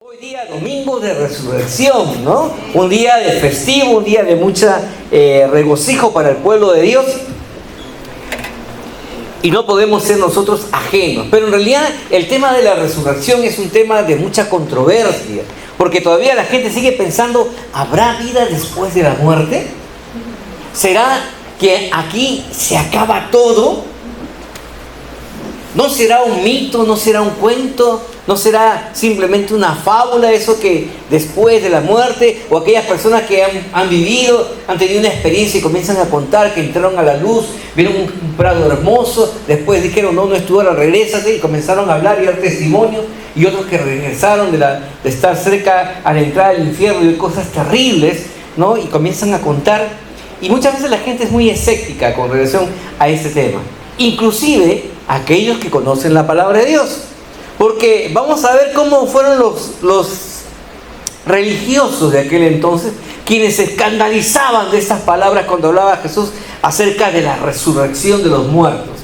Hoy día, domingo de resurrección, ¿no? Un día de festivo, un día de mucha regocijo para el pueblo de Dios. Y no podemos ser nosotros ajenos. Pero en realidad el tema de la resurrección es un tema de mucha controversia. Porque todavía la gente sigue pensando, ¿habrá vida después de la muerte? ¿Será que aquí se acaba todo? ¿No será un mito? ¿No será un cuento? ¿No será simplemente una fábula eso que después de la muerte, o aquellas personas que han vivido, han tenido una experiencia y comienzan a contar que entraron a la luz, vieron un prado hermoso, después dijeron no es tu hora, regrésate, y comenzaron a hablar y dar testimonio, y otros que regresaron de estar cerca a la entrada del infierno y cosas terribles, ¿no? Y comienzan a contar, y muchas veces la gente es muy escéptica con relación a este tema, inclusive aquellos que conocen la palabra de Dios. Porque vamos a ver cómo fueron los religiosos de aquel entonces quienes se escandalizaban de estas palabras cuando hablaba Jesús acerca de la resurrección de los muertos.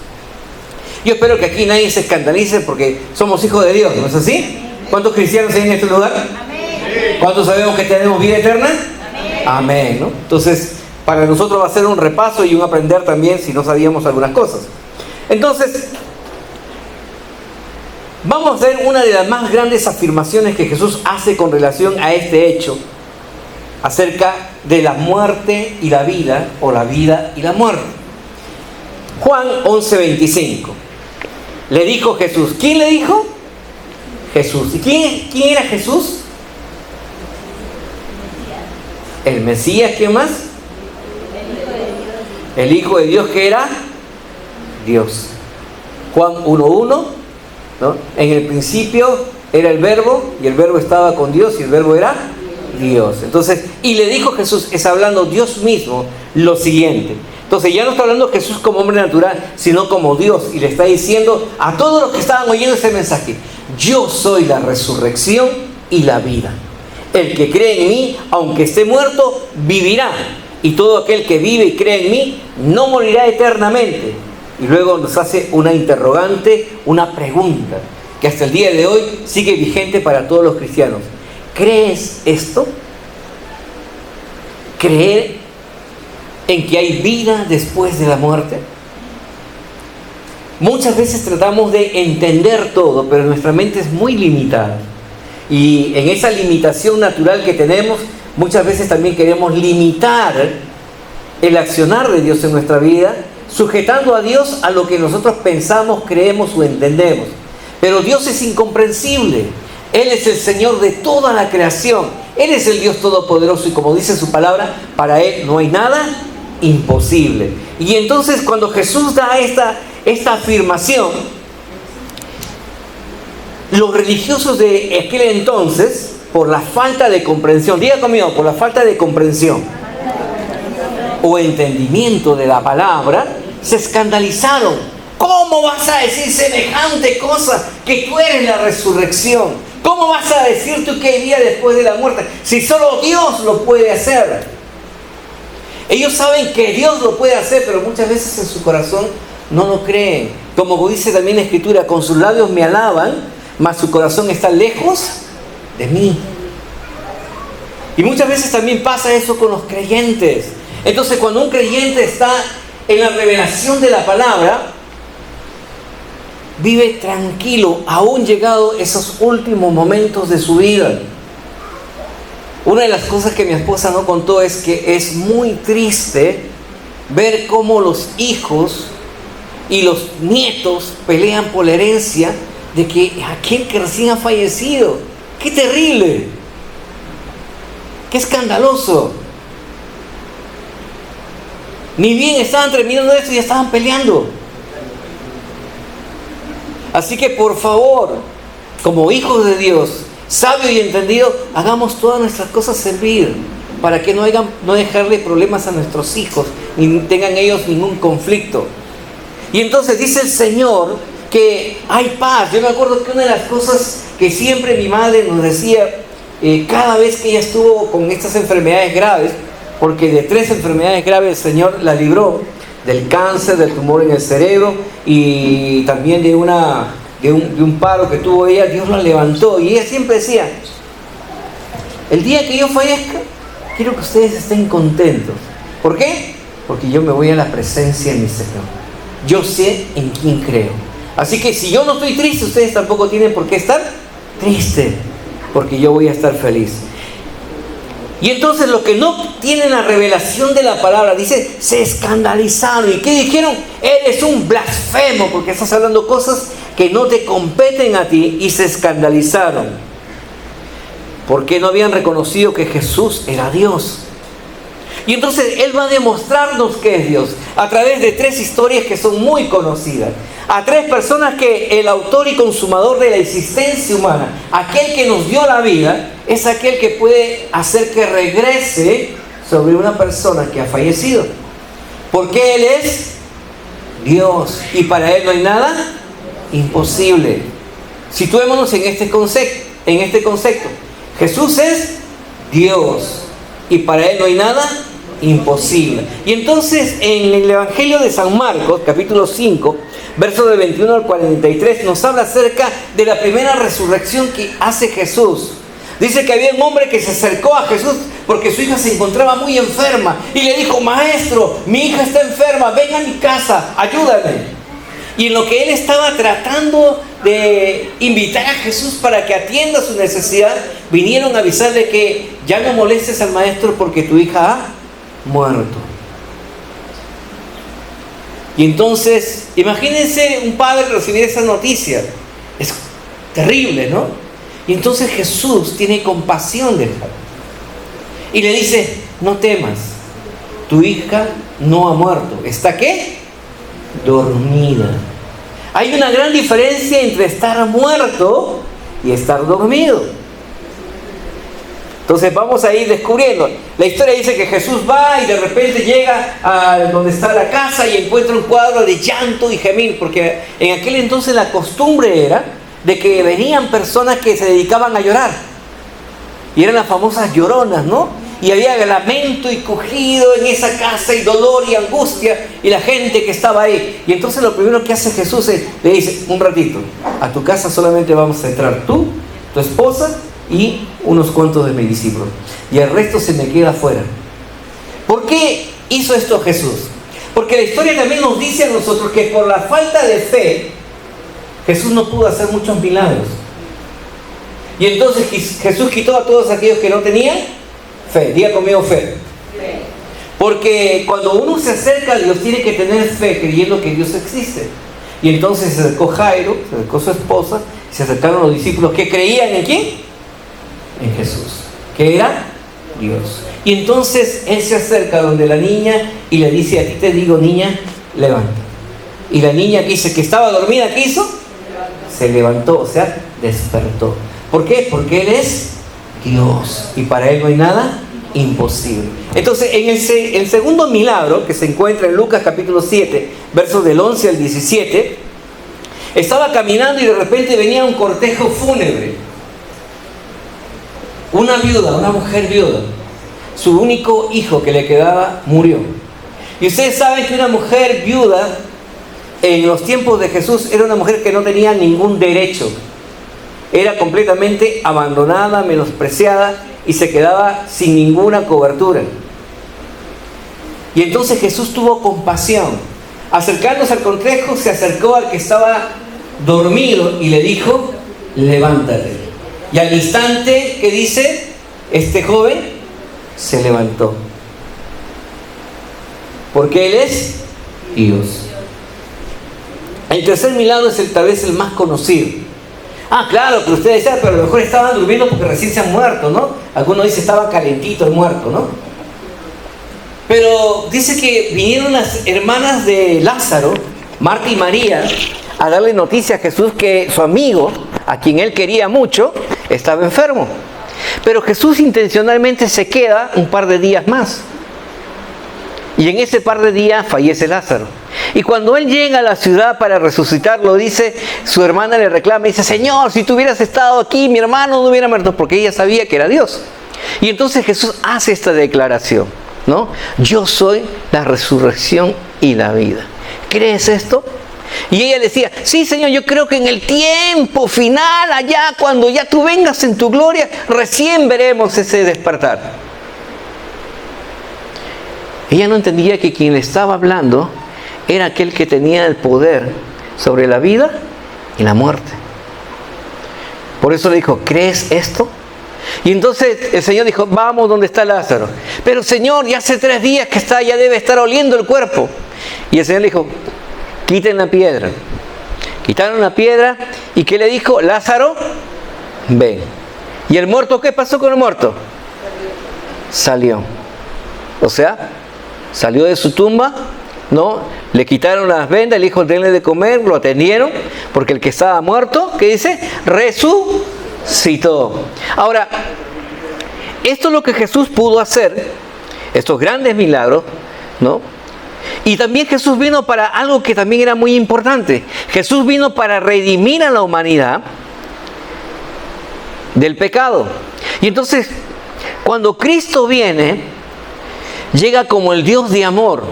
Yo espero que aquí nadie se escandalice porque somos hijos de Dios, ¿no es así? ¿Cuántos cristianos hay en este lugar? Amén. ¿Cuántos sabemos que tenemos vida eterna? Amén. Amén, ¿no? Entonces, para nosotros va a ser un repaso y un aprender también si no sabíamos algunas cosas. Entonces, vamos a ver una de las más grandes afirmaciones que Jesús hace con relación a este hecho, acerca de la muerte y la vida, o la vida y la muerte. Juan 11:25. Le dijo Jesús. ¿Quién le dijo? Jesús. ¿Y quién era Jesús? El Mesías. ¿Quién más? El Hijo de Dios, que era Dios. Juan 1:1. ¿no? En el principio era el verbo, y el verbo estaba con Dios, y el verbo era Dios. Entonces, y le dijo Jesús, es hablando Dios mismo, lo siguiente. Entonces ya no está hablando Jesús como hombre natural, sino como Dios, y le está diciendo a todos los que estaban oyendo ese mensaje: yo soy la resurrección y la vida. El que cree en mí, aunque esté muerto, vivirá. Y todo aquel que vive y cree en mí, no morirá eternamente. Y luego nos hace una interrogante, una pregunta, que hasta el día de hoy sigue vigente para todos los cristianos. ¿Crees esto? ¿Creer en que hay vida después de la muerte? Muchas veces tratamos de entender todo, pero nuestra mente es muy limitada. Y en esa limitación natural que tenemos, muchas veces también queremos limitar el accionar de Dios en nuestra vida, sujetando a Dios a lo que nosotros pensamos, creemos o entendemos. Pero Dios es incomprensible. Él es el Señor de toda la creación. Él es el Dios todopoderoso, y como dice su palabra, para Él no hay nada imposible. Y entonces cuando Jesús da esta afirmación, los religiosos de aquel entonces, por la falta de comprensión, diga conmigo, por la falta de comprensión o entendimiento de la palabra, se escandalizaron. ¿Cómo vas a decir semejante cosa, que tú eres la resurrección? ¿Cómo vas a decir tú que hay vida después de la muerte, si solo Dios lo puede hacer? Ellos saben que Dios lo puede hacer, pero muchas veces en su corazón no lo creen. Como dice también la Escritura, con sus labios me alaban, mas su corazón está lejos de mí. Y muchas veces también pasa eso con los creyentes. Entonces, cuando un creyente está en la revelación de la palabra, vive tranquilo, aún llegado esos últimos momentos de su vida. Una de las cosas que mi esposa no contó es que es muy triste ver cómo los hijos y los nietos pelean por la herencia de que aquel que recién ha fallecido. ¡Qué terrible! ¡Qué escandaloso! Ni bien estaban terminando esto y ya estaban peleando. Así que por favor, como hijos de Dios, sabio y entendido, hagamos todas nuestras cosas servir, para que no dejarle problemas a nuestros hijos, ni tengan ellos ningún conflicto. Y entonces dice el Señor que hay paz. Yo me acuerdo que una de las cosas que siempre mi madre nos decía, cada vez que ella estuvo con estas enfermedades graves, porque de 3 enfermedades graves el Señor la libró: del cáncer, del tumor en el cerebro, y también de un paro que tuvo ella, Dios la levantó. Y ella siempre decía, el día que yo fallezca, quiero que ustedes estén contentos. ¿Por qué? Porque yo me voy a la presencia de mi Señor. Yo sé en quién creo. Así que si yo no estoy triste, ustedes tampoco tienen por qué estar tristes, porque yo voy a estar feliz. Y entonces los que no tienen la revelación de la palabra, dice, se escandalizaron. ¿Y qué dijeron? Eres un blasfemo, porque estás hablando cosas que no te competen a ti, y se escandalizaron. Porque no habían reconocido que Jesús era Dios. Y entonces Él va a demostrarnos que es Dios a través de 3 historias que son muy conocidas. A 3 personas que el autor y consumador de la existencia humana, aquel que nos dio la vida, es aquel que puede hacer que regrese sobre una persona que ha fallecido. Porque Él es Dios y para Él no hay nada imposible. Situémonos en este concepto. Jesús es Dios y para Él no hay nada imposible. Y entonces en el Evangelio de San Marcos, capítulo 5, versos de 21 al 43, nos habla acerca de la primera resurrección que hace Jesús. Dice que había un hombre que se acercó a Jesús porque su hija se encontraba muy enferma y le dijo: maestro, mi hija está enferma, ven a mi casa, ayúdame. Y en lo que él estaba tratando de invitar a Jesús para que atienda su necesidad, vinieron a avisarle que ya no molestes al maestro porque tu hija ha muerto. Y entonces, imagínense un padre recibir esa noticia. Es terrible, ¿no? Y entonces Jesús tiene compasión de él y le dice: no temas, tu hija no ha muerto. ¿Está qué? Dormida. Hay una gran diferencia entre estar muerto y estar dormido. Entonces vamos a ir descubriendo. La historia dice que Jesús va y de repente llega a donde está la casa y encuentra un cuadro de llanto y gemir, porque en aquel entonces la costumbre era de que venían personas que se dedicaban a llorar. Y eran las famosas lloronas, ¿no? Y había lamento y cogido en esa casa y dolor y angustia y la gente que estaba ahí. Y entonces lo primero que hace Jesús es, le dice: un ratito, a tu casa solamente vamos a entrar tú, tu esposa y unos cuantos de mis discípulos. Y el resto se me queda afuera. ¿Por qué hizo esto Jesús? Porque la historia también nos dice a nosotros que por la falta de fe, Jesús no pudo hacer muchos milagros. Y entonces Jesús quitó a todos aquellos que no tenían fe. Diga conmigo: fe. Porque cuando uno se acerca a Dios, tiene que tener fe creyendo que Dios existe. Y entonces se acercó Jairo, se acercó su esposa, se acercaron los discípulos que creían en ¿quién? En Jesús, que era Dios. Y entonces Él se acerca donde la niña y le dice: a ti te digo, niña, levanta. Y la niña que dice que estaba dormida, ¿qué hizo? Se levantó, o sea, despertó. ¿Por qué? Porque Él es Dios y para Él no hay nada imposible. Entonces, en el segundo milagro que se encuentra en Lucas capítulo 7, versos del 11 al 17, estaba caminando y de repente venía un cortejo fúnebre. Una viuda, una mujer viuda, su único hijo que le quedaba murió. Y ustedes saben que una mujer viuda en los tiempos de Jesús era una mujer que no tenía ningún derecho. Era completamente abandonada, menospreciada y se quedaba sin ninguna cobertura. Y entonces Jesús tuvo compasión. Acercándose al cortejo, se acercó al que estaba dormido y le dijo: levántate. Y al instante, ¿qué dice? Este joven se levantó. Porque Él es Dios. El tercer milagro es tal vez el más conocido. Ah, claro, pero ustedes saben, pero a lo mejor estaban durmiendo porque recién se han muerto, ¿no? Algunos dicen estaba calentito el muerto, ¿no? Pero dice que vinieron las hermanas de Lázaro, Marta y María, a darle noticia a Jesús que su amigo, a quien él quería mucho, estaba enfermo. Pero Jesús intencionalmente se queda un par de días más. Y en ese par de días fallece Lázaro. Y cuando él llega a la ciudad para resucitarlo, dice, su hermana le reclama y dice: Señor, si tú hubieras estado aquí, mi hermano no hubiera muerto, porque ella sabía que era Dios. Y entonces Jesús hace esta declaración, ¿no? Yo soy la resurrección y la vida. ¿Crees esto? Y ella decía, sí, Señor, yo creo que en el tiempo final, allá, cuando ya tú vengas en tu gloria, recién veremos ese despertar. Ella no entendía que quien le estaba hablando era aquel que tenía el poder sobre la vida y la muerte. Por eso le dijo, ¿crees esto? Y entonces el Señor dijo, vamos donde está Lázaro. Pero Señor, ya hace 3 días que está, ya debe estar oliendo el cuerpo. Y el Señor le dijo, quiten la piedra. Quitaron la piedra y ¿qué le dijo? Lázaro, ven. ¿Y el muerto qué pasó con el muerto? Salió. O sea, salió de su tumba, ¿no? Le quitaron las vendas, le dijo, denle de comer, lo atendieron, porque el que estaba muerto, ¿qué dice? Resucitó. Ahora, esto es lo que Jesús pudo hacer, estos grandes milagros, ¿no? Y también Jesús vino para algo que también era muy importante. Jesús vino para redimir a la humanidad del pecado. Y entonces, cuando Cristo viene, llega como el Dios de amor,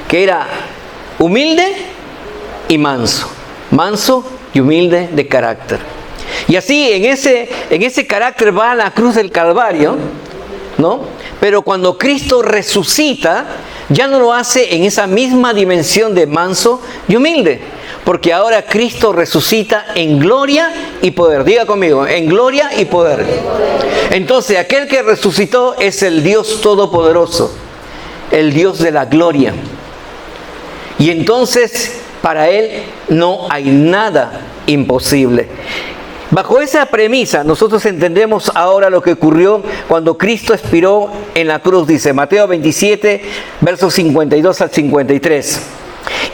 que era humilde y manso. Manso y humilde de carácter. Y así en ese carácter va a la cruz del Calvario, ¿no? Pero cuando Cristo resucita, ya no lo hace en esa misma dimensión de manso y humilde. Porque ahora Cristo resucita en gloria y poder. Diga conmigo, en gloria y poder. Entonces, aquel que resucitó es el Dios Todopoderoso, el Dios de la gloria. Y entonces, para Él no hay nada imposible. Bajo esa premisa, nosotros entendemos ahora lo que ocurrió cuando Cristo expiró en la cruz. Dice Mateo 27, versos 52 al 53.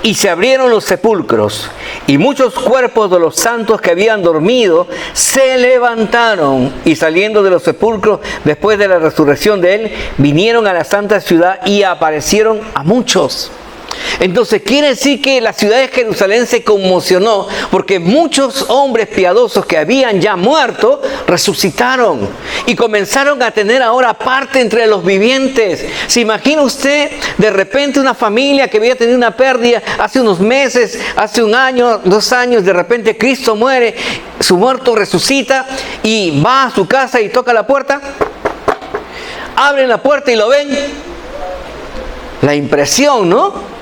Y se abrieron los sepulcros, y muchos cuerpos de los santos que habían dormido se levantaron, y saliendo de los sepulcros después de la resurrección de Él, vinieron a la santa ciudad y aparecieron a muchos. Entonces quiere decir que la ciudad de Jerusalén se conmocionó porque muchos hombres piadosos que habían ya muerto resucitaron y comenzaron a tener ahora parte entre los vivientes. ¿Se imagina usted de repente una familia que había tenido una pérdida hace unos meses, hace 1 año, 2 años, de repente Cristo muere, su muerto resucita y va a su casa y toca la puerta? Abren la puerta y lo ven. La impresión, ¿no?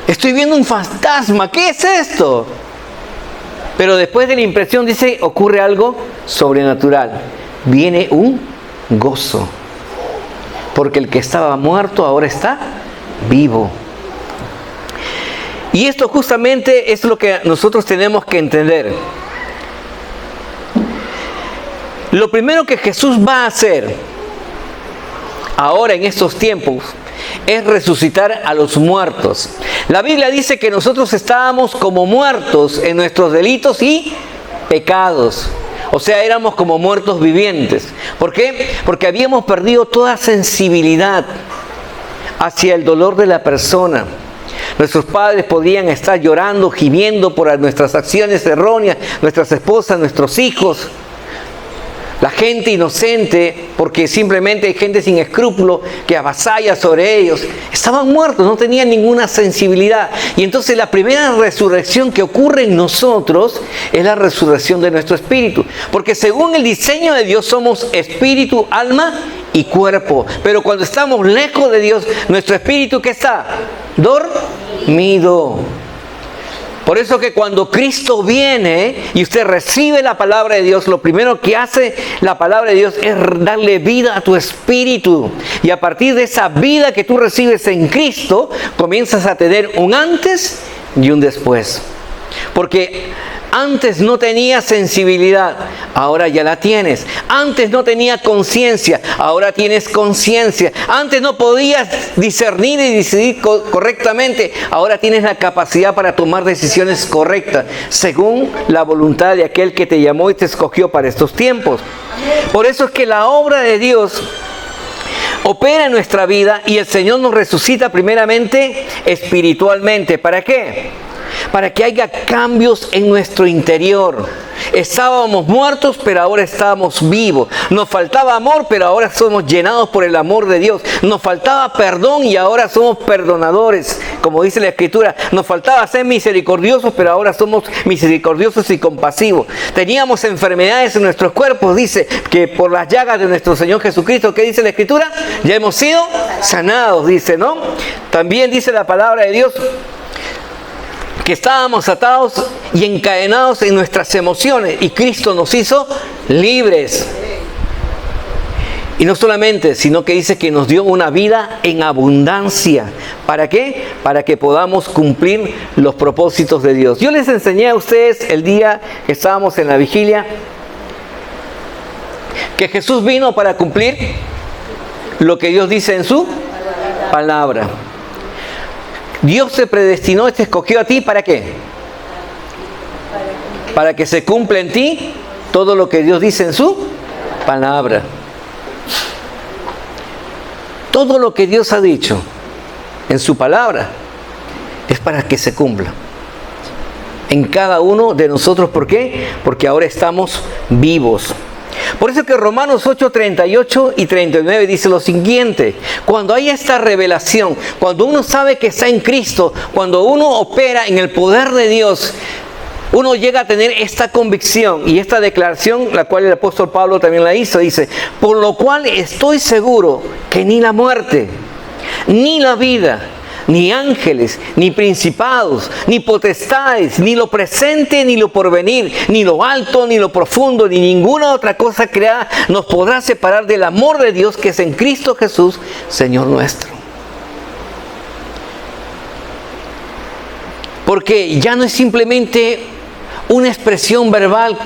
Estoy viendo un fantasma, ¿qué es esto? Pero después de la impresión, dice, ocurre algo sobrenatural. Viene un gozo. Porque el que estaba muerto ahora está vivo. Y esto justamente es lo que nosotros tenemos que entender. Lo primero que Jesús va a hacer ahora en estos tiempos es resucitar a los muertos. La Biblia dice que nosotros estábamos como muertos en nuestros delitos y pecados. O sea, éramos como muertos vivientes. ¿Por qué? Porque habíamos perdido toda sensibilidad hacia el dolor de la persona. Nuestros padres podían estar llorando, gimiendo por nuestras acciones erróneas, nuestras esposas, nuestros hijos. La gente inocente, porque simplemente hay gente sin escrúpulo que avasalla sobre ellos, estaban muertos, no tenían ninguna sensibilidad. Y entonces la primera resurrección que ocurre en nosotros es la resurrección de nuestro espíritu. Porque según el diseño de Dios somos espíritu, alma y cuerpo. Pero cuando estamos lejos de Dios, nuestro espíritu, ¿qué está? Dormido. Por eso que cuando Cristo viene y usted recibe la palabra de Dios, lo primero que hace la palabra de Dios es darle vida a tu espíritu. Y a partir de esa vida que tú recibes en Cristo, comienzas a tener un antes y un después. Porque antes no tenía sensibilidad, ahora ya la tienes. Antes no tenía conciencia, ahora tienes conciencia. Antes no podías discernir y decidir correctamente, ahora tienes la capacidad para tomar decisiones correctas, según la voluntad de aquel que te llamó y te escogió para estos tiempos. Por eso es que la obra de Dios opera en nuestra vida y el Señor nos resucita primeramente espiritualmente. ¿Para qué? Para que haya cambios en nuestro interior. Estábamos muertos, pero ahora estamos vivos. Nos faltaba amor, pero ahora somos llenados por el amor de Dios. Nos faltaba perdón y ahora somos perdonadores, como dice la Escritura. Nos faltaba ser misericordiosos, pero ahora somos misericordiosos y compasivos. Teníamos enfermedades en nuestros cuerpos, dice que por las llagas de nuestro Señor Jesucristo, ¿qué dice la Escritura? Ya hemos sido sanados, dice, ¿no? También dice la palabra de Dios que estábamos atados y encadenados en nuestras emociones y Cristo nos hizo libres. Y no solamente, sino que dice que nos dio una vida en abundancia. ¿Para qué? Para que podamos cumplir los propósitos de Dios. Yo les enseñé a ustedes el día que estábamos en la vigilia que Jesús vino para cumplir lo que Dios dice en su palabra. Dios te predestinó, te escogió a ti, ¿para qué? Para que se cumpla en ti todo lo que Dios dice en su palabra. Todo lo que Dios ha dicho en su palabra es para que se cumpla en cada uno de nosotros. ¿Por qué? Porque ahora estamos vivos. Por eso que Romanos 8, 38 y 39 dice lo siguiente: cuando hay esta revelación, cuando uno sabe que está en Cristo, cuando uno opera en el poder de Dios, uno llega a tener esta convicción y esta declaración, la cual el apóstol Pablo también la hizo. Dice: por lo cual estoy seguro que ni la muerte, ni la vida, ni ángeles, ni principados, ni potestades, ni lo presente, ni lo porvenir, ni lo alto, ni lo profundo, ni ninguna otra cosa creada nos podrá separar del amor de Dios que es en Cristo Jesús, Señor nuestro. Porque ya no es simplemente una expresión verbal,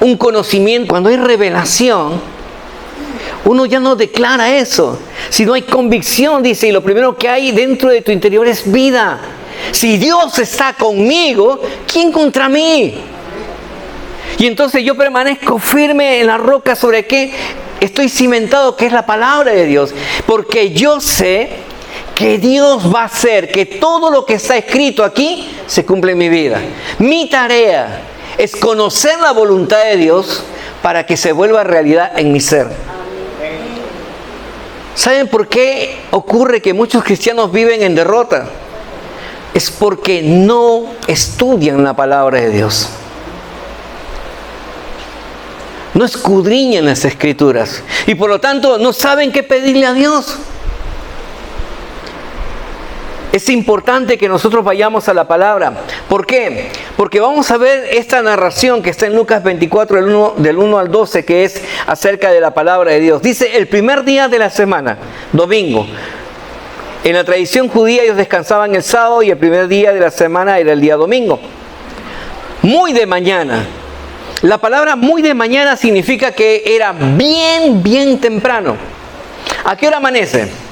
un conocimiento. Cuando hay revelación, uno ya no declara eso, sino hay convicción, dice, y lo primero que hay dentro de tu interior es vida. Si Dios está conmigo, ¿quién contra mí? Y entonces yo permanezco firme en la roca sobre que estoy cimentado, que es la palabra de Dios, porque yo sé que Dios va a hacer que todo lo que está escrito aquí se cumpla en mi vida. Mi tarea es conocer la voluntad de Dios para que se vuelva realidad en mi ser. ¿Saben por qué ocurre que muchos cristianos viven en derrota? Es porque no estudian la palabra de Dios. No escudriñan las Escrituras. Y por lo tanto no saben qué pedirle a Dios. Es importante que nosotros vayamos a la palabra. ¿Por qué? Porque vamos a ver esta narración que está en Lucas 24, del 1 al 12, que es acerca de la palabra de Dios. Dice, el primer día de la semana, domingo. En la tradición judía ellos descansaban el sábado y el primer día de la semana era el día domingo. Muy de mañana. La palabra muy de mañana significa que era bien temprano. ¿A qué hora amanece?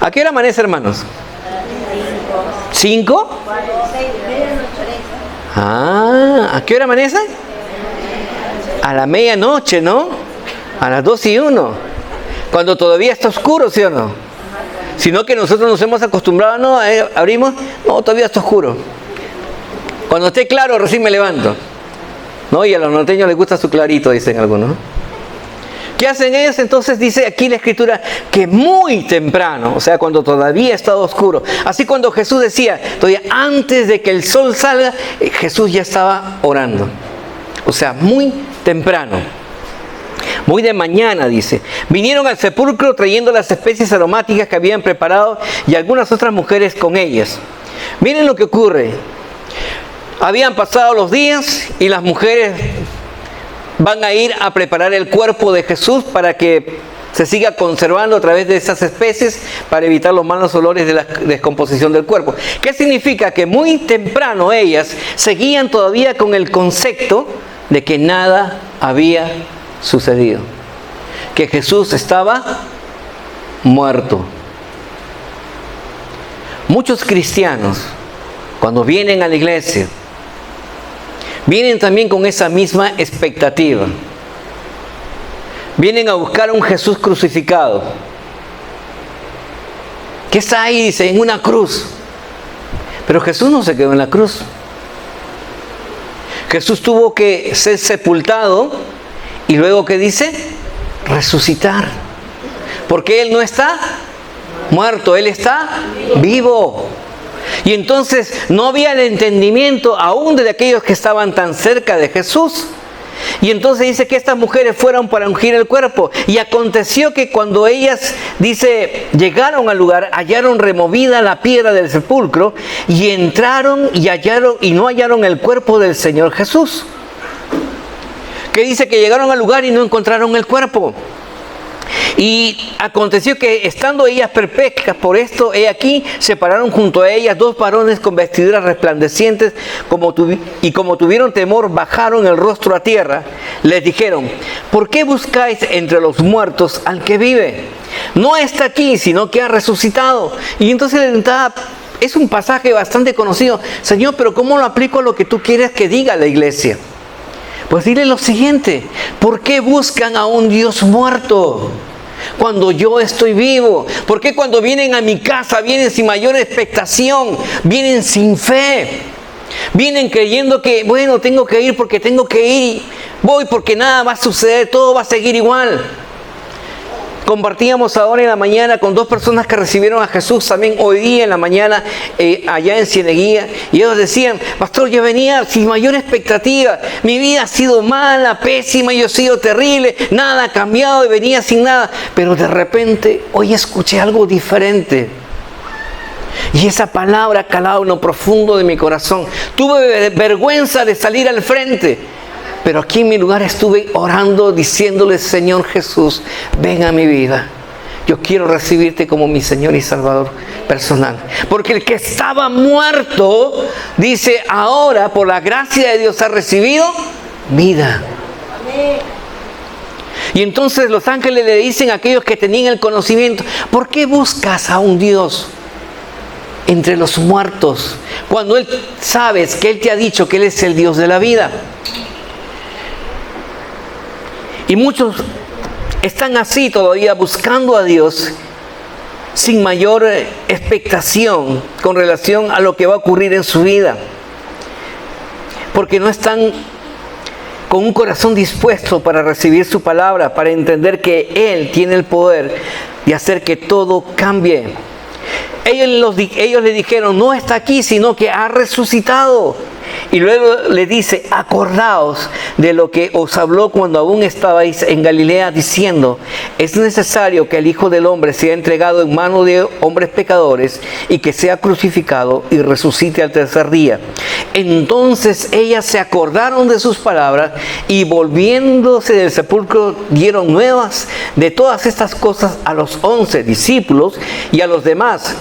¿A qué hora amanece, hermanos? 5. ¿A qué hora amanece? A la medianoche, ¿no? A las 2:01. Cuando todavía está oscuro, ¿sí o no? Sino que nosotros nos hemos acostumbrado, ¿no? Abrimos, no, todavía está oscuro. Cuando esté claro, recién me levanto. ¿No? Y a los norteños les gusta su clarito, dicen algunos. ¿Qué hacen ellos? Entonces dice aquí la Escritura que muy temprano, o sea, cuando todavía está oscuro. Así cuando Jesús decía, todavía antes de que el sol salga, Jesús ya estaba orando. O sea, muy temprano. Muy de mañana, dice. Vinieron al sepulcro trayendo las especies aromáticas que habían preparado y algunas otras mujeres con ellas. Miren lo que ocurre. Habían pasado los días y las mujeres van a ir a preparar el cuerpo de Jesús para que se siga conservando a través de esas especies para evitar los malos olores de la descomposición del cuerpo. ¿Qué significa? Que muy temprano ellas seguían todavía con el concepto de que nada había sucedido, que Jesús estaba muerto. Muchos cristianos, cuando vienen a la iglesia, vienen también con esa misma expectativa. Vienen a buscar a un Jesús crucificado. ¿Qué está ahí? Dice, en una cruz. Pero Jesús no se quedó en la cruz. Jesús tuvo que ser sepultado y luego, ¿qué dice? Resucitar. Porque Él no está muerto, Él está vivo. Y entonces no había el entendimiento aún de aquellos que estaban tan cerca de Jesús. Y entonces dice que estas mujeres fueron para ungir el cuerpo. Y aconteció que cuando ellas, dice, llegaron al lugar, hallaron removida la piedra del sepulcro, y entraron y no hallaron el cuerpo del Señor Jesús. Que dice que llegaron al lugar y no encontraron el cuerpo. Y aconteció que estando ellas perplexas por esto, he aquí, se pararon junto a ellas dos varones con vestiduras resplandecientes, y como tuvieron temor, bajaron el rostro a tierra. Les dijeron: ¿por qué buscáis entre los muertos al que vive? No está aquí, sino que ha resucitado. Y entonces es un pasaje bastante conocido. Señor, pero ¿cómo lo aplico a lo que tú quieres que diga la iglesia? Pues dile lo siguiente: ¿por qué buscan a un Dios muerto cuando yo estoy vivo? ¿Por qué cuando vienen a mi casa vienen sin mayor expectación? Vienen sin fe. Vienen creyendo que, bueno, tengo que ir porque tengo que ir. Voy porque nada va a suceder, todo va a seguir igual. Compartíamos ahora en la mañana con dos personas que recibieron a Jesús también hoy día en la mañana allá en Cieneguía, y ellos decían: pastor, yo venía sin mayor expectativa, mi vida ha sido mala, pésima, yo he sido terrible, nada ha cambiado y venía sin nada, pero de repente hoy escuché algo diferente. Y esa palabra ha calado en lo profundo de mi corazón. Tuve vergüenza de salir al frente, pero aquí en mi lugar estuve orando, diciéndole: Señor Jesús, ven a mi vida. Yo quiero recibirte como mi Señor y Salvador personal. Porque el que estaba muerto, dice, ahora por la gracia de Dios ha recibido vida. Y entonces los ángeles le dicen a aquellos que tenían el conocimiento: ¿por qué buscas a un Dios entre los muertos cuando Él sabes que Él te ha dicho que Él es el Dios de la vida? Y muchos están así todavía buscando a Dios sin mayor expectación con relación a lo que va a ocurrir en su vida. Porque no están con un corazón dispuesto para recibir su palabra, para entender que Él tiene el poder de hacer que todo cambie. Ellos le dijeron: no está aquí, sino que ha resucitado. Y luego le dice: acordaos de lo que os habló cuando aún estabais en Galilea, diciendo: es necesario que el Hijo del Hombre sea entregado en manos de hombres pecadores y que sea crucificado y resucite al tercer día. Entonces ellas se acordaron de sus palabras y, volviéndose del sepulcro, dieron nuevas de todas estas cosas a los 11 discípulos y a los demás.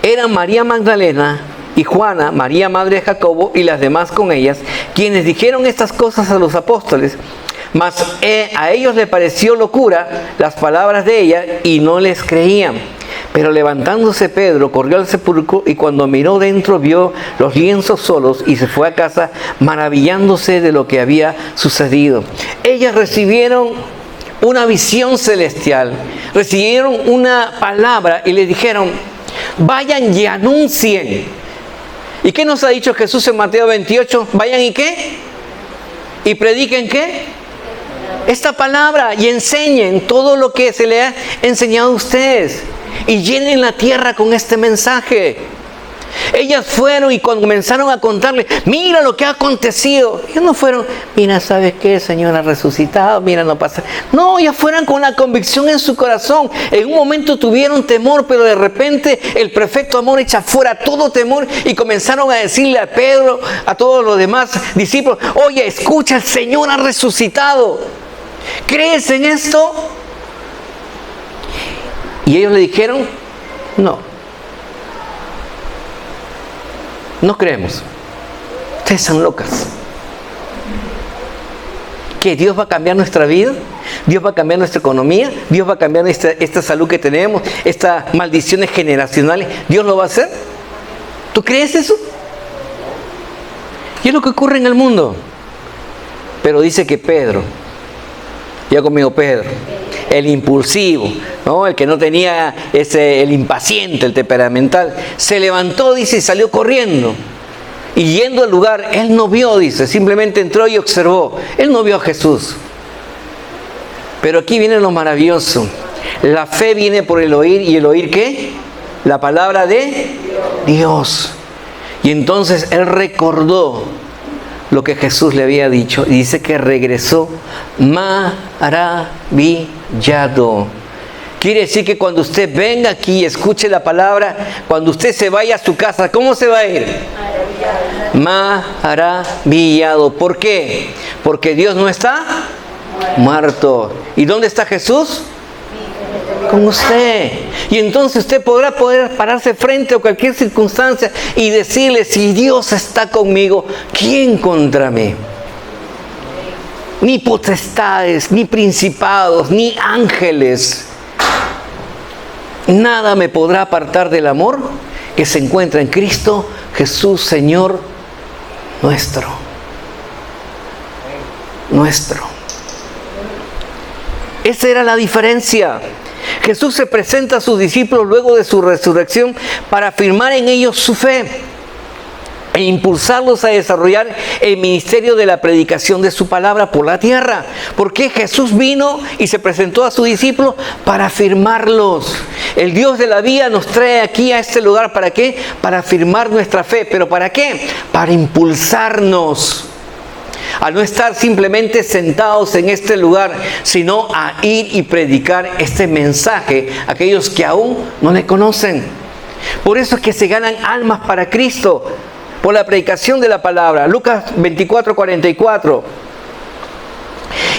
Eran María Magdalena y Juana, María madre de Jacobo, y las demás con ellas, quienes dijeron estas cosas a los apóstoles. Mas a ellos les pareció locura las palabras de ella y no les creían. Pero levantándose Pedro, corrió al sepulcro, y cuando miró dentro vio los lienzos solos y se fue a casa maravillándose de lo que había sucedido. Ellas recibieron una visión celestial, recibieron una palabra y les dijeron: vayan y anuncien. ¿Y qué nos ha dicho Jesús en Mateo 28? Vayan y ¿qué? Y prediquen ¿qué? Esta palabra, y enseñen todo lo que se le ha enseñado a ustedes, y llenen la tierra con este mensaje. Ellas fueron y comenzaron a contarle: mira lo que ha acontecido. Ellos no fueron: mira, ¿sabes qué? El Señor ha resucitado, mira, no pasa. No, ellas fueron con la convicción en su corazón. En un momento tuvieron temor, pero de repente el perfecto amor echa fuera todo temor, y comenzaron a decirle a Pedro, a todos los demás discípulos: oye, escucha, el Señor ha resucitado. ¿Crees en esto? Y ellos le dijeron: no creemos. Ustedes son locas. ¿Que Dios va a cambiar nuestra vida? ¿Dios va a cambiar nuestra economía? ¿Dios va a cambiar esta salud que tenemos? ¿Estas maldiciones generacionales? ¿Dios lo va a hacer? ¿Tú crees eso? Y es lo que ocurre en el mundo. Pero dice que Pedro, ya conmigo Pedro, el impulsivo, ¿no? El que no tenía el impaciente, el temperamental, se levantó, dice, y salió corriendo. Y yendo al lugar, él no vio, dice, simplemente entró y observó. Él no vio a Jesús. Pero aquí viene lo maravilloso. La fe viene por el oír, ¿y el oír qué? La palabra de Dios. Y entonces él recordó lo que Jesús le había dicho. Y dice que regresó maravillado. Quiere decir que cuando usted venga aquí y escuche la palabra, cuando usted se vaya a su casa, ¿cómo se va a ir? Maravillado. ¿Por qué? Porque Dios no está muerto. ¿Y dónde está Jesús? Con usted. Y entonces usted podrá pararse frente a cualquier circunstancia y decirle: si Dios está conmigo, ¿quién contra mí? Ni potestades, ni principados, ni ángeles. Nada me podrá apartar del amor que se encuentra en Cristo Jesús, Señor nuestro. Esa era la diferencia. Jesús se presenta a sus discípulos luego de su resurrección para afirmar en ellos su fe e impulsarlos a desarrollar el ministerio de la predicación de su palabra por la tierra. Porque Jesús vino y se presentó a sus discípulos para afirmarlos. El Dios de la vida nos trae aquí a este lugar, ¿para qué? Para afirmar nuestra fe. ¿Pero para qué? Para impulsarnos a no estar simplemente sentados en este lugar, sino a ir y predicar este mensaje a aquellos que aún no le conocen. Por eso es que se ganan almas para Cristo, por la predicación de la palabra. Lucas 24:44.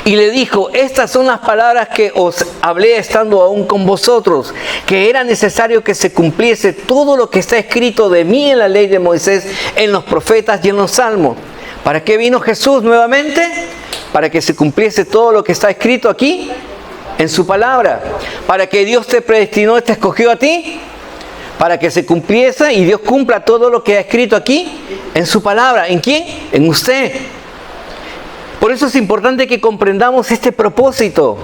Y le dijo: estas son las palabras que os hablé estando aún con vosotros, que era necesario que se cumpliese todo lo que está escrito de mí en la ley de Moisés, en los profetas y en los salmos. ¿Para qué vino Jesús nuevamente? Para que se cumpliese todo lo que está escrito aquí en su palabra. Para que Dios te predestinó, te escogió a ti, para que se cumpliese y Dios cumpla todo lo que ha escrito aquí en su palabra. ¿En quién? En usted. Por eso es importante que comprendamos este propósito.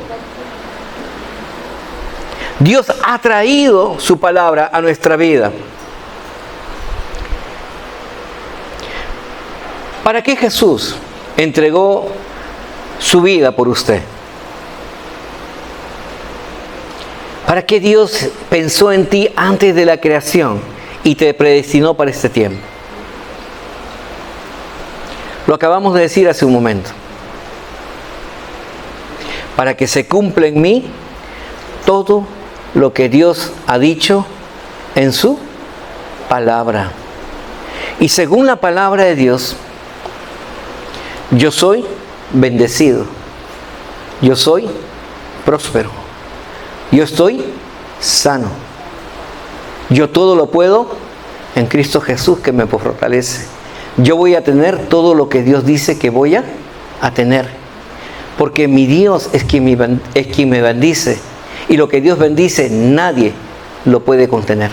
Dios ha traído su palabra a nuestra vida. ¿Para qué Jesús entregó su vida por usted? ¿Para qué Dios pensó en ti antes de la creación y te predestinó para este tiempo? Lo acabamos de decir hace un momento. Para que se cumpla en mí todo lo que Dios ha dicho en su palabra. Y según la palabra de Dios, yo soy bendecido, yo soy próspero, yo estoy sano, yo todo lo puedo en Cristo Jesús que me fortalece. Yo voy a tener todo lo que Dios dice que voy a tener, porque mi Dios es quien me bendice, y lo que Dios bendice nadie lo puede contener,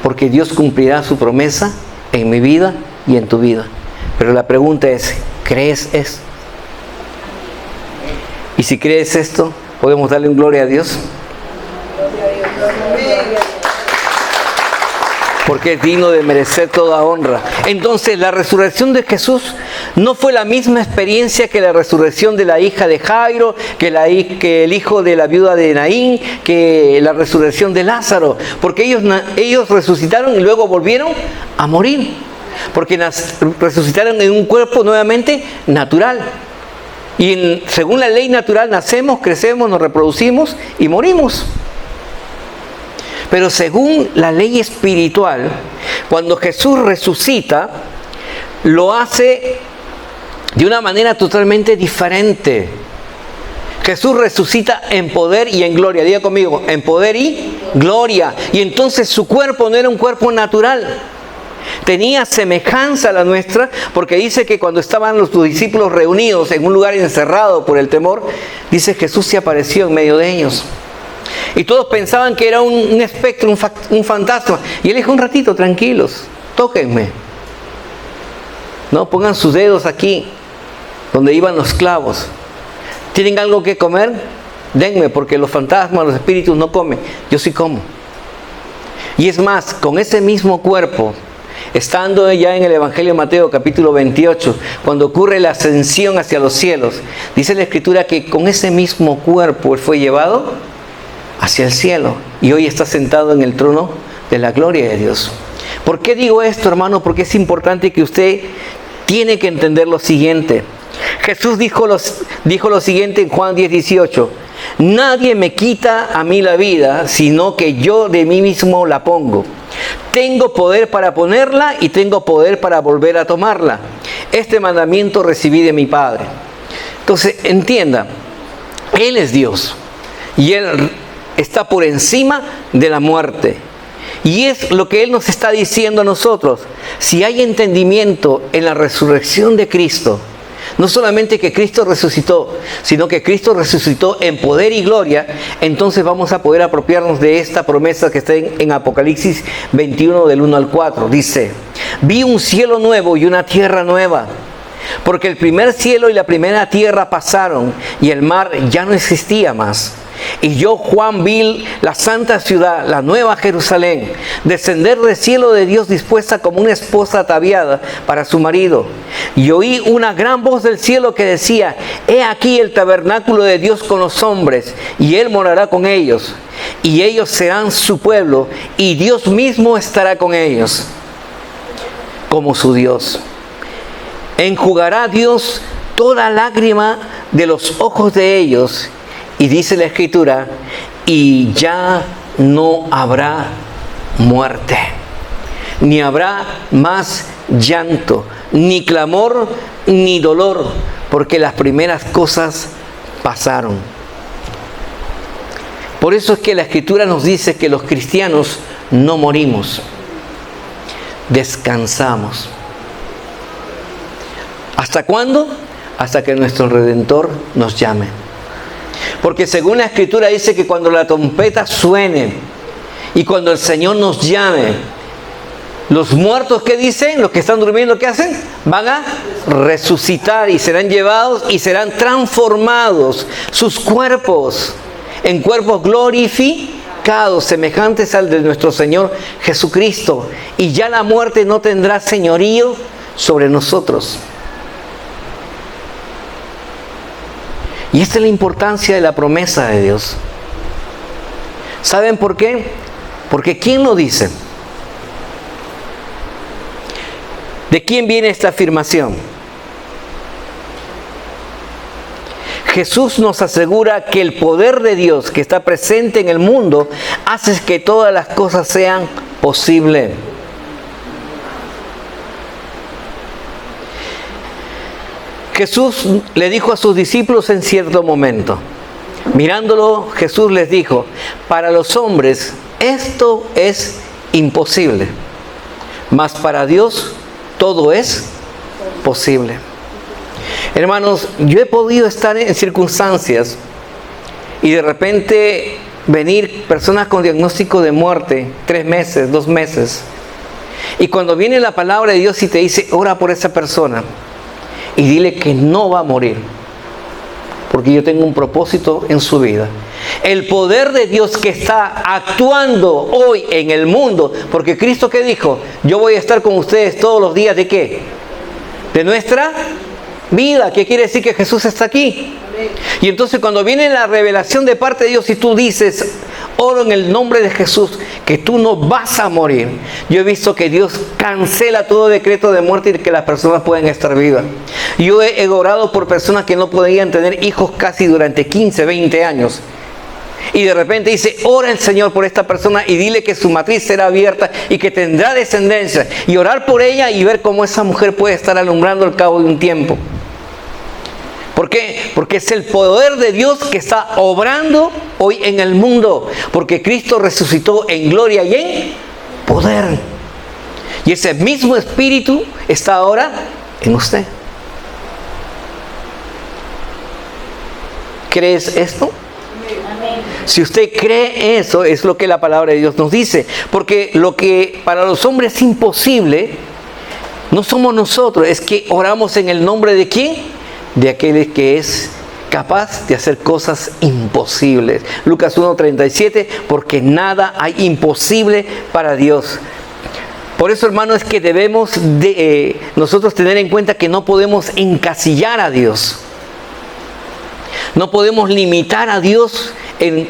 porque Dios cumplirá su promesa en mi vida y en tu vida. Pero la pregunta es: ¿crees esto? Y si crees esto, ¿podemos darle un gloria a Dios? Porque es digno de merecer toda honra. Entonces, la resurrección de Jesús no fue la misma experiencia que la resurrección de la hija de Jairo, que el hijo de la viuda de Naín, que la resurrección de Lázaro. Porque ellos resucitaron y luego volvieron a morir. Porque resucitaron en un cuerpo nuevamente natural. Y según la ley natural nacemos, crecemos, nos reproducimos y morimos. Pero según la ley espiritual, cuando Jesús resucita, lo hace de una manera totalmente diferente. Jesús resucita en poder y en gloria. Diga conmigo: en poder y gloria. Y entonces su cuerpo no era un cuerpo natural. Tenía semejanza a la nuestra, porque dice que cuando estaban los discípulos reunidos en un lugar encerrado por el temor, dice: Jesús se apareció en medio de ellos. Y todos pensaban que era un espectro, un fantasma. Y él dijo: un ratito, tranquilos, tóquenme. No, pongan sus dedos aquí, donde iban los clavos. ¿Tienen algo que comer? Denme, porque los fantasmas, los espíritus no comen. Yo sí como. Y es más, con ese mismo cuerpo, estando ya en el Evangelio de Mateo capítulo 28, cuando ocurre la ascensión hacia los cielos, dice la Escritura que con ese mismo cuerpo él fue llevado hacia el cielo y hoy está sentado en el trono de la gloria de Dios. ¿Por qué digo esto, hermano? Porque es importante que usted tiene que entender lo siguiente. Jesús dijo lo siguiente en Juan 10:18. Nadie me quita a mí la vida, sino que yo de mí mismo la pongo. Tengo poder para ponerla y tengo poder para volver a tomarla. Este mandamiento recibí de mi Padre. Entonces, entienda, Él es Dios y Él está por encima de la muerte. Y es lo que Él nos está diciendo a nosotros. Si hay entendimiento en la resurrección de Cristo, no solamente que Cristo resucitó, sino que Cristo resucitó en poder y gloria, entonces vamos a poder apropiarnos de esta promesa que está en Apocalipsis 21 del 1 al 4. Dice, vi un cielo nuevo y una tierra nueva, porque el primer cielo y la primera tierra pasaron y el mar ya no existía más. Y yo, Juan, vi la santa ciudad, la nueva Jerusalén, descender del cielo de Dios dispuesta como una esposa ataviada para su marido. Y oí una gran voz del cielo que decía, he aquí el tabernáculo de Dios con los hombres, y Él morará con ellos. Y ellos serán su pueblo, y Dios mismo estará con ellos, como su Dios. Enjugará Dios toda lágrima de los ojos de ellos. Y dice la Escritura, y ya no habrá muerte, ni habrá más llanto, ni clamor, ni dolor, porque las primeras cosas pasaron. Por eso es que la Escritura nos dice que los cristianos no morimos, descansamos. ¿Hasta cuándo? Hasta que nuestro Redentor nos llame. Porque según la Escritura dice que cuando la trompeta suene y cuando el Señor nos llame, los muertos, ¿qué dicen? Los que están durmiendo, ¿qué hacen? Van a resucitar y serán llevados y serán transformados sus cuerpos en cuerpos glorificados, semejantes al de nuestro Señor Jesucristo. Y ya la muerte no tendrá señorío sobre nosotros. Y esta es la importancia de la promesa de Dios. ¿Saben por qué? Porque ¿quién lo dice? ¿De quién viene esta afirmación? Jesús nos asegura que el poder de Dios que está presente en el mundo hace que todas las cosas sean posibles. Jesús le dijo a sus discípulos en cierto momento, mirándolo, Jesús les dijo, para los hombres esto es imposible, mas para Dios todo es posible. Hermanos, yo he podido estar en circunstancias y de repente venir personas con diagnóstico de muerte, 3 meses, 2 meses, y cuando viene la palabra de Dios y te dice, ora por esa persona, y dile que no va a morir, porque yo tengo un propósito en su vida. El poder de Dios que está actuando hoy en el mundo, porque Cristo, ¿qué dijo? Yo voy a estar con ustedes todos los días, ¿de qué? De nuestra vida. ¿Qué quiere decir? Que Jesús está aquí. Y entonces cuando viene la revelación de parte de Dios y tú dices, oro en el nombre de Jesús, que tú no vas a morir. Yo he visto que Dios cancela todo decreto de muerte y que las personas pueden estar vivas. Yo he orado por personas que no podían tener hijos casi durante 15, 20 años. Y de repente dice, ora el Señor por esta persona y dile que su matriz será abierta y que tendrá descendencia. Y orar por ella y ver cómo esa mujer puede estar alumbrando al cabo de un tiempo. ¿Por qué? Porque es el poder de Dios que está obrando hoy en el mundo. Porque Cristo resucitó en gloria y en poder. Y ese mismo Espíritu está ahora en usted. ¿Crees esto? Si usted cree eso, es lo que la palabra de Dios nos dice. Porque lo que para los hombres es imposible, no somos nosotros, es que oramos en el nombre de ¿quién? De aquel que es capaz de hacer cosas imposibles. Lucas 1:37, porque nada hay imposible para Dios. Por eso, hermano, es que debemos nosotros tener en cuenta que no podemos encasillar a Dios. No podemos limitar a Dios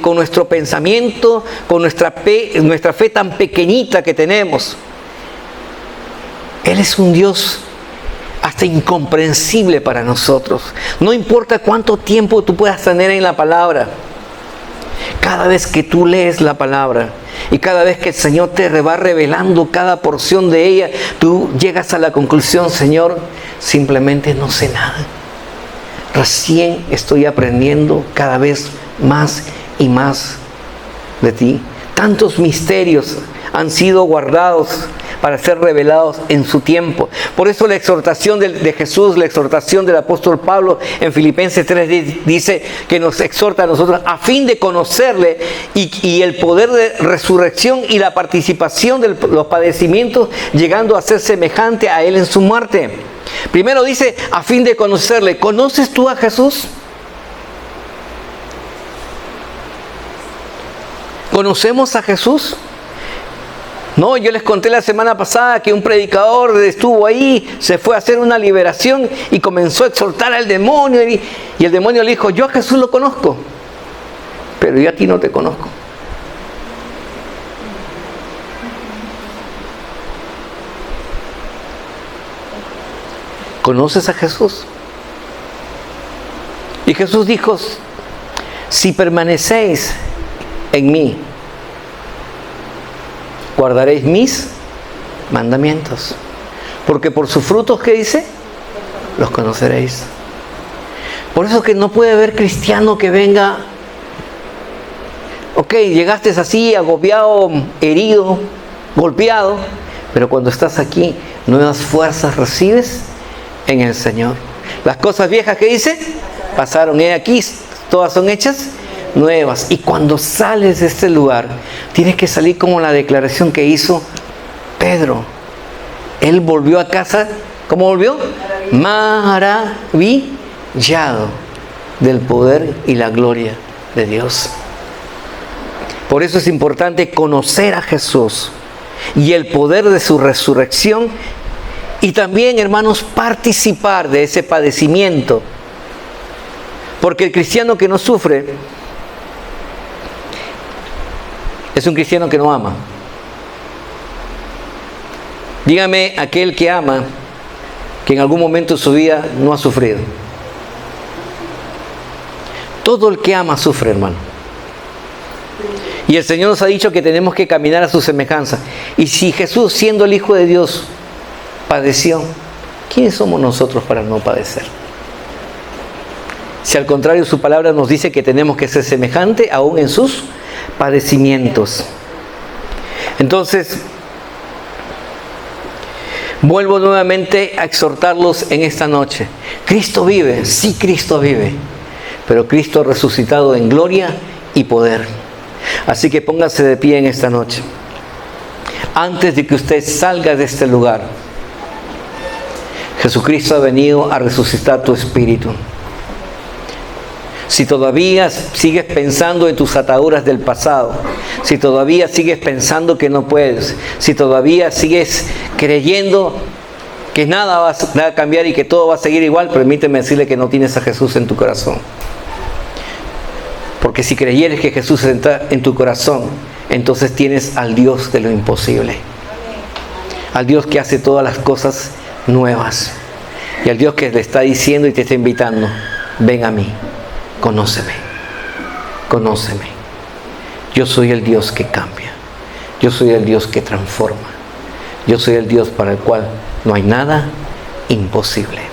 con nuestro pensamiento, con nuestra fe tan pequeñita que tenemos. Él es un Dios hasta incomprensible para nosotros. No importa cuánto tiempo tú puedas tener en la palabra. Cada vez que tú lees la palabra y cada vez que el Señor te va revelando cada porción de ella, tú llegas a la conclusión: Señor, simplemente no sé nada. Recién estoy aprendiendo cada vez más y más de ti. Tantos misterios han sido guardados para ser revelados en su tiempo. Por eso la exhortación de Jesús, la exhortación del apóstol Pablo en Filipenses 3 dice que nos exhorta a nosotros a fin de conocerle y el poder de resurrección y la participación de los padecimientos, llegando a ser semejante a él en su muerte. Primero dice, a fin de conocerle. ¿Conoces tú a Jesús? ¿Conocemos a Jesús? No, yo les conté la semana pasada que un predicador estuvo ahí, se fue a hacer una liberación y comenzó a exhortar al demonio. Y el demonio le dijo: yo a Jesús lo conozco, pero yo a ti no te conozco. ¿Conoces a Jesús? Y Jesús dijo: si permanecéis en mí, guardaréis mis mandamientos, porque por sus frutos, ¿qué dice? Los conoceréis. Por eso que no puede haber cristiano que venga, ok, llegaste así, agobiado, herido, golpeado, pero cuando estás aquí, nuevas fuerzas recibes en el Señor. Las cosas viejas, ¿qué dice? Pasaron, y aquí todas son hechas nuevas. Y cuando sales de este lugar, tienes que salir como la declaración que hizo Pedro. Él volvió a casa, ¿cómo volvió? Maravillado del poder y la gloria de Dios. Por eso es importante conocer a Jesús y el poder de su resurrección, y también, hermanos, participar de ese padecimiento. Porque el cristiano que no sufre es un cristiano que no ama. Dígame aquel que ama, que en algún momento de su vida no ha sufrido. Todo el que ama sufre, hermano. Y el Señor nos ha dicho que tenemos que caminar a su semejanza. Y si Jesús, siendo el Hijo de Dios, padeció, ¿quiénes somos nosotros para no padecer? Si al contrario su palabra nos dice que tenemos que ser semejante aún en sus padecimientos. Entonces, vuelvo nuevamente a exhortarlos en esta noche. Cristo vive, sí, Cristo vive, pero Cristo ha resucitado en gloria y poder. Así que póngase de pie en esta noche. Antes de que usted salga de este lugar, Jesucristo ha venido a resucitar tu espíritu. Si todavía sigues pensando en tus ataduras del pasado, si todavía sigues pensando que no puedes, si todavía sigues creyendo que nada va a cambiar y que todo va a seguir igual, permíteme decirle que no tienes a Jesús en tu corazón. Porque si creyeres que Jesús está en tu corazón, entonces tienes al Dios de lo imposible. Al Dios que hace todas las cosas nuevas. Y al Dios que le está diciendo y te está invitando: ven a mí, conóceme, conóceme. Yo soy el Dios que cambia. Yo soy el Dios que transforma. Yo soy el Dios para el cual no hay nada imposible.